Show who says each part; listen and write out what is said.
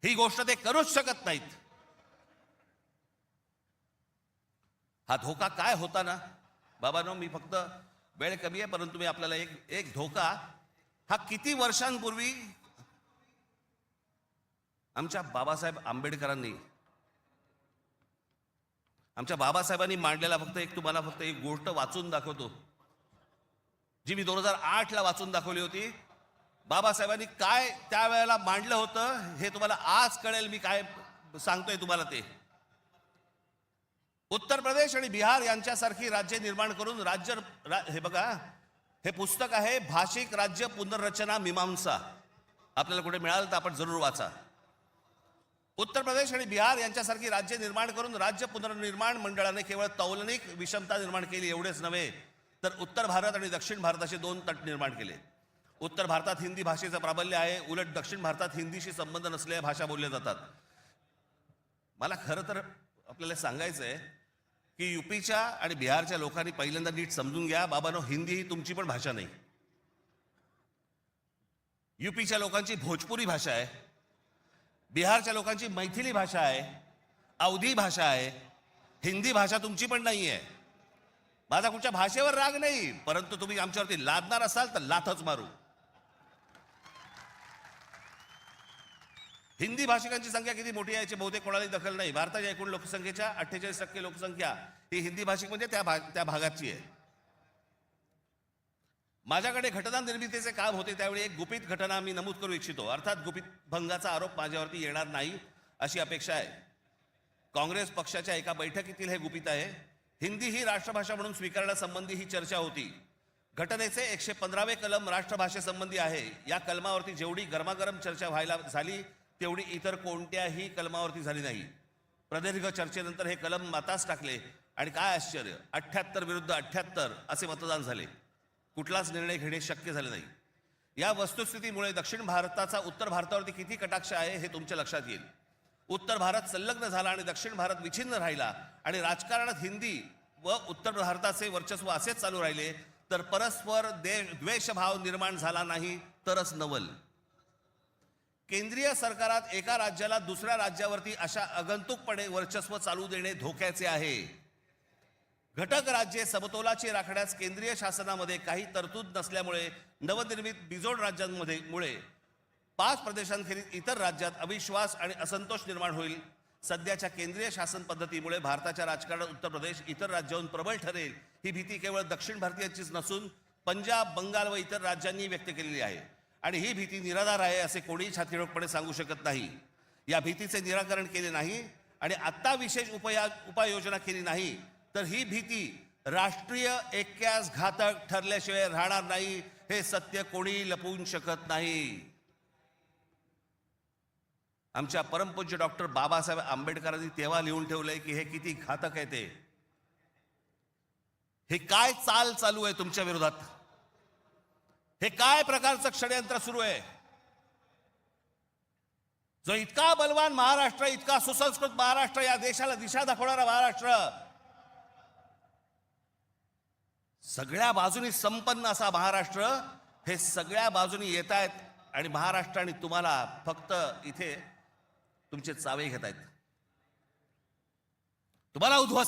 Speaker 1: ही गोष्ट ते करूच शकत नाहीत। हा धोका काय होता ना बाबांनो, मी फक्त वेळ कमी आहे परंतु मी आपल्याला एक धोका हा किती वर्षांपूर्वी आमच्या बाबासाहेब आंबेडकरांनी आमच्या बाबासाहेबांनी मांडलेला तुम्हाला फक्त एक गोष्ट वाचून दाखवतो, जी मी 2008 ला वाचून दाखवली होती। बाबासाहेबांनी काय त्यावेळेला मांडलं होतं हे तुम्हाला आज कळेल मी काय सांगतोय तुम्हाला ते। उत्तर प्रदेश आणि बिहार यांच्यासारखी राज्य निर्माण करून हे बघा, हे पुस्तक आहे भाषिक राज्य पुनर्रचना मीमांसा, आपल्याला कुठे मिळालं तर आपण जरूर वाचा। उत्तर प्रदेश आणि बिहार यांच्यासारखी राज्य निर्माण करून राज्य पुनर्निर्माण मंडळाने केवळ तौलनिक विषमता निर्माण केली एवढेच नव्हे तर उत्तर भारत आणि दक्षिण भारताचे दोन तट निर्माण केले। उत्तर भारतात हिंदी भाषेचं प्राबल्य आहे, उलट दक्षिण भारतात हिंदीशी संबंध नसलेल्या भाषा बोलल्या जातात। मला खरं तर आपल्याला सांगायचं आहे की यूपीच्या आणि बिहारच्या लोकांनी पहिल्यांदा नीट समजून घ्या, बाबांनो, हिंदी ही तुमची पण भाषा नाही। यूपीच्या लोकांची भोजपुरी भाषा आहे, बिहारच्या लोकांची मैथिली भाषा आहे, अवधी भाषा आहे। हिंदी भाषा तुमची पण नाही आहे। माझा कुठच्या भाषेवर राग नाही, परंतु तुम्ही आमच्यावरती लादणार असाल तर लाथच मारू। हिंदी भाषिकांची संख्या किती मोठी आहे याची बहुतेक कोणालाही दखल नाही। भारताच्या एकूण लोकसंख्येच्या 48% लोकसंख्या ही हिंदी भाषिक म्हणजे त्या भागाची आहे। माझ्याकडे घटना निर्मितीचे काम होते त्यावेळी एक गुपित घटना मी नमूद करू इच्छितो, अर्थात गुपित भंगाचा आरोप माझ्यावरती येणार नाही अशी अपेक्षा आहे। काँग्रेस पक्षाच्या एका बैठकीतील हे गुपित आहे। हिंदी ही राष्ट्रभाषा म्हणून स्वीकारण्यासंबंधी ही चर्चा होती। घटनेचे 115वे कलम राष्ट्रभाषेसंबंधी आहे। या कलमावरती जेवढी गरमागरम चर्चा व्हायला झाली तेवढी इतर कोणत्याही कलमावरती झाली नाही। प्रदीर्घ चर्चेनंतर हे कलम मातास टाकले आणि काय आश्चर्य, 78 विरुद्ध 78 असे मतदान झाले। कुठलाच निर्णय घेणे शक्य झाले नाही। या वस्तुस्थितीमुळे दक्षिण भारताचा उत्तर भारतावरती किती कटाक्ष आहे हे तुमच्या लक्षात येईल। उत्तर भारत संलग्न झाला आणि दक्षिण भारत विच्छिन्न राहिला आणि राजकारणात हिंदी व उत्तर भारताचे वर्चस्व असेच चालू राहिले तर परस्पर द्वेषभाव निर्माण झाला नाही तरच नवल। केंद्रीय सरकारात एका राज्याला दुसऱ्या राज्यावरती अशा आगंतुकपणे वर्चस्व चालू देणे धोक्याचे आहे। घटक राज्ये समतोलाची राखण्यास केंद्रीय शासनामध्ये काही तरतूद नसल्यामुळे नवनिर्मित बिजोड राज्यांमुळे 5 प्रदेशांखेरीज इतर राज्यात अविश्वास आणि असंतोष निर्माण होईल। सध्याच्या केंद्रीय शासन पद्धतीमुळे भारताच्या राजकारणात उत्तर प्रदेश इतर राज्यांहून प्रबळ ठरेल ही भीती केवळ दक्षिण भारतीयांचीच नसून पंजाब, बंगाल व इतर राज्यांनी व्यक्त केलेली आहे आणि ही भीती निराधार आहे असे कोणीही छातीरोखपणे सांगू शकत नाही। या भीतीचे निराकरण केले नाही आणि आता विशेष उपाययोजना केली नाही तर ही भीती राष्ट्रीय ऐक्यास घातक ठरल्याशिवाय राहणार नाही, हे सत्य कोणी लपवू शकत नाही। आमच्या परमपूज्य डॉक्टर बाबासाहेब आंबेडकरांनी तेव्हा लिहून ठेवलंय की हे किती घातक आहे ते। हे काय चाल चालू आहे तुमच्या विरोधात, हे काय प्रकारचं षडयंत्र सुरू आहे। जो इतका बलवान महाराष्ट्र, इतका सुसंस्कृत महाराष्ट्र, या देशाला दिशा दाखवणारा महाराष्ट्र, सगळ्या बाजूनी संपन्न असा महाराष्ट्र, हे सगळ्या बाजूनी येत आहेत आणि महाराष्ट्राने तुम्हाला फक्त इथे तुमचे चावे घेत आहेत, तुम्हाला उद्ध्वस्त